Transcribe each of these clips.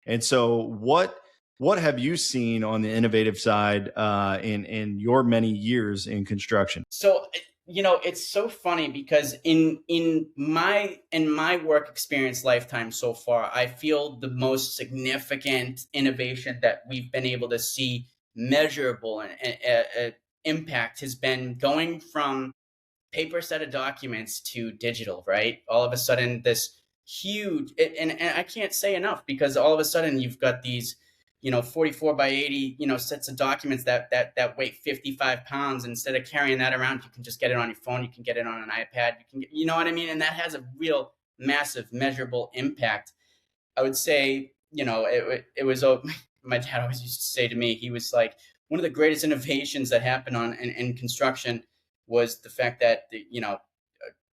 And so what have you seen on the innovative side in your many years in construction? So, it's so funny because in my work experience lifetime so far, I feel the most significant innovation that we've been able to see measurable and impact has been going from paper set of documents to digital, right? All of a sudden, this huge, and I can't say enough, because all of a sudden you've got these, 44 by 80, sets of documents that weigh 55 pounds. Instead of carrying that around, you can just get it on your phone. You can get it on an iPad. You know what I mean? And that has a real massive measurable impact. I would say, it was, my dad always used to say to me, he was like, one of the greatest innovations that happened in construction was the fact that,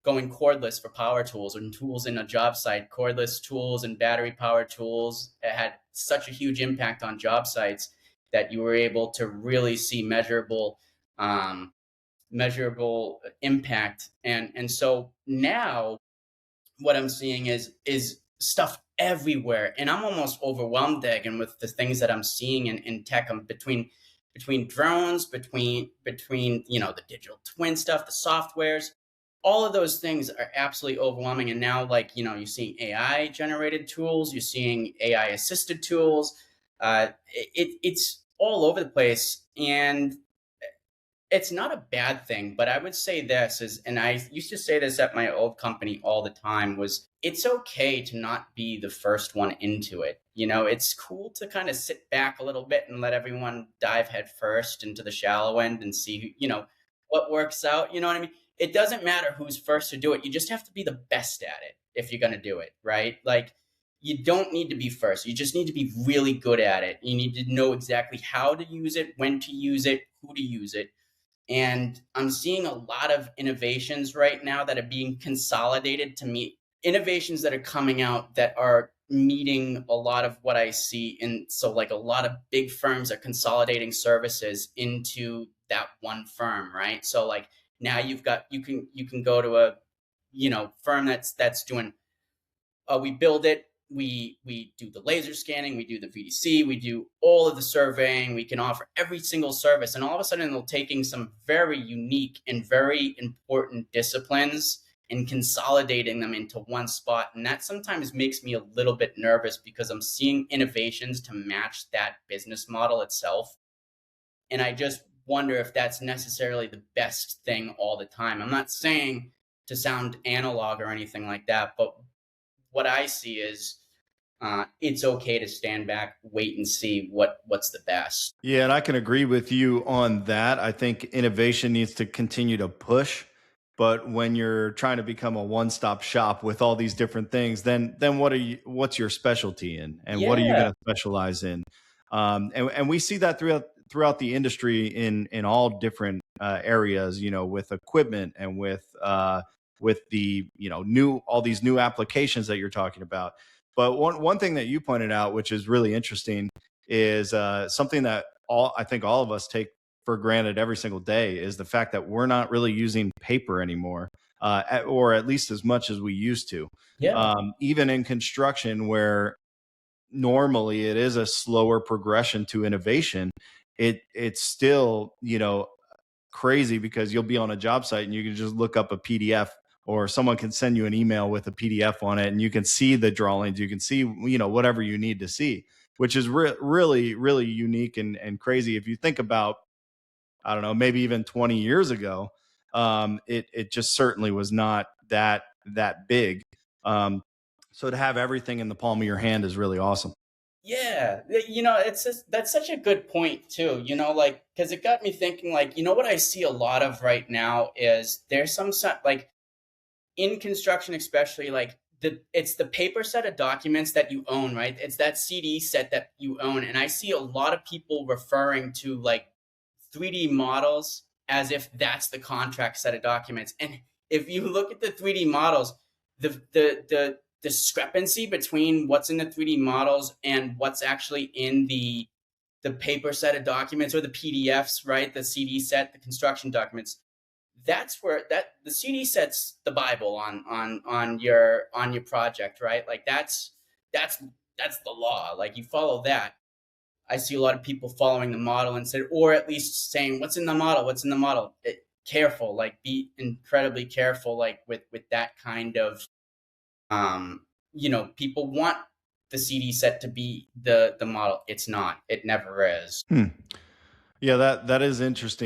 going cordless for power tools and tools in a job site, cordless tools and battery powered tools, it had such a huge impact on job sites that you were able to really see um, measurable impact. And so now what I'm seeing is stuff everywhere, and I'm almost overwhelmed, Dagan, with the things that I'm seeing in tech. Between drones, between the digital twin stuff, the softwares, all of those things are absolutely overwhelming. And now, like, you're seeing AI generated tools, you're seeing AI assisted tools. It's all over the place, and it's not a bad thing. But I would say this is, and I used to say this at my old company all the time, was it's okay to not be the first one into it. It's cool to kind of sit back a little bit and let everyone dive head first into the shallow end and see, what works out. You know what I mean? It doesn't matter who's first to do it. You just have to be the best at it if you're going to do it, right? Like, you don't need to be first. You just need to be really good at it. You need to know exactly how to use it, when to use it, who to use it. And I'm seeing a lot of innovations right now that are being consolidated to meet innovations that are coming out that are meeting a lot of what I see. And so, like, a lot of big firms are consolidating services into that one firm, right? So, like, now you can go to a firm that's doing, we build it, we do the laser scanning, we do the VDC, we do all of the surveying, we can offer every single service. And all of a sudden they're taking some very unique and very important disciplines and consolidating them into one spot. And that sometimes makes me a little bit nervous, because I'm seeing innovations to match that business model itself. And I just wonder if that's necessarily the best thing all the time. I'm not saying to sound analog or anything like that, but what I see is, it's okay to stand back, wait and see what's the best. Yeah, and I can agree with you on that. I think innovation needs to continue to push, but when you're trying to become a one-stop shop with all these different things, then what's your specialty in, and what are you Yeah. going to specialize in? And we see that throughout the industry in all different areas, with equipment and with the new all these new applications that you're talking about. But one thing that you pointed out, which is really interesting, is something that I think all of us take for granted every single day, is the fact that we're not really using paper anymore, or at least as much as we used to. Yeah. Even in construction, where normally it is a slower progression to innovation, it's still crazy, because you'll be on a job site and you can just look up a PDF, or someone can send you an email with a PDF on it, and you can see the drawings, you can see whatever you need to see, which is really really unique and crazy. If you think about, I don't know, maybe even 20 years ago, it just certainly was not that big. Um, so to have everything in the palm of your hand is really awesome. Yeah. That's such a good point too, like, because it got me thinking, like, what I see a lot of right now is there's like, in construction especially, like, it's the paper set of documents that you own, right? It's that CD set that you own. And I see a lot of people referring to, like, 3D models as if that's the contract set of documents. And if you look at the 3D models, the discrepancy between what's in the 3D models and what's actually in the paper set of documents, or the PDFs, right? The CD set, the construction documents. That's where that the CD set's the Bible on your project, right? Like, that's that's the law. Like, you follow that. I see a lot of people following the model instead, or at least saying, "What's in the model? What's in the model?" Careful, like, be incredibly careful, like, with that kind of, people want the CD set to be the model. It's not. It never is. Yeah, that is interesting.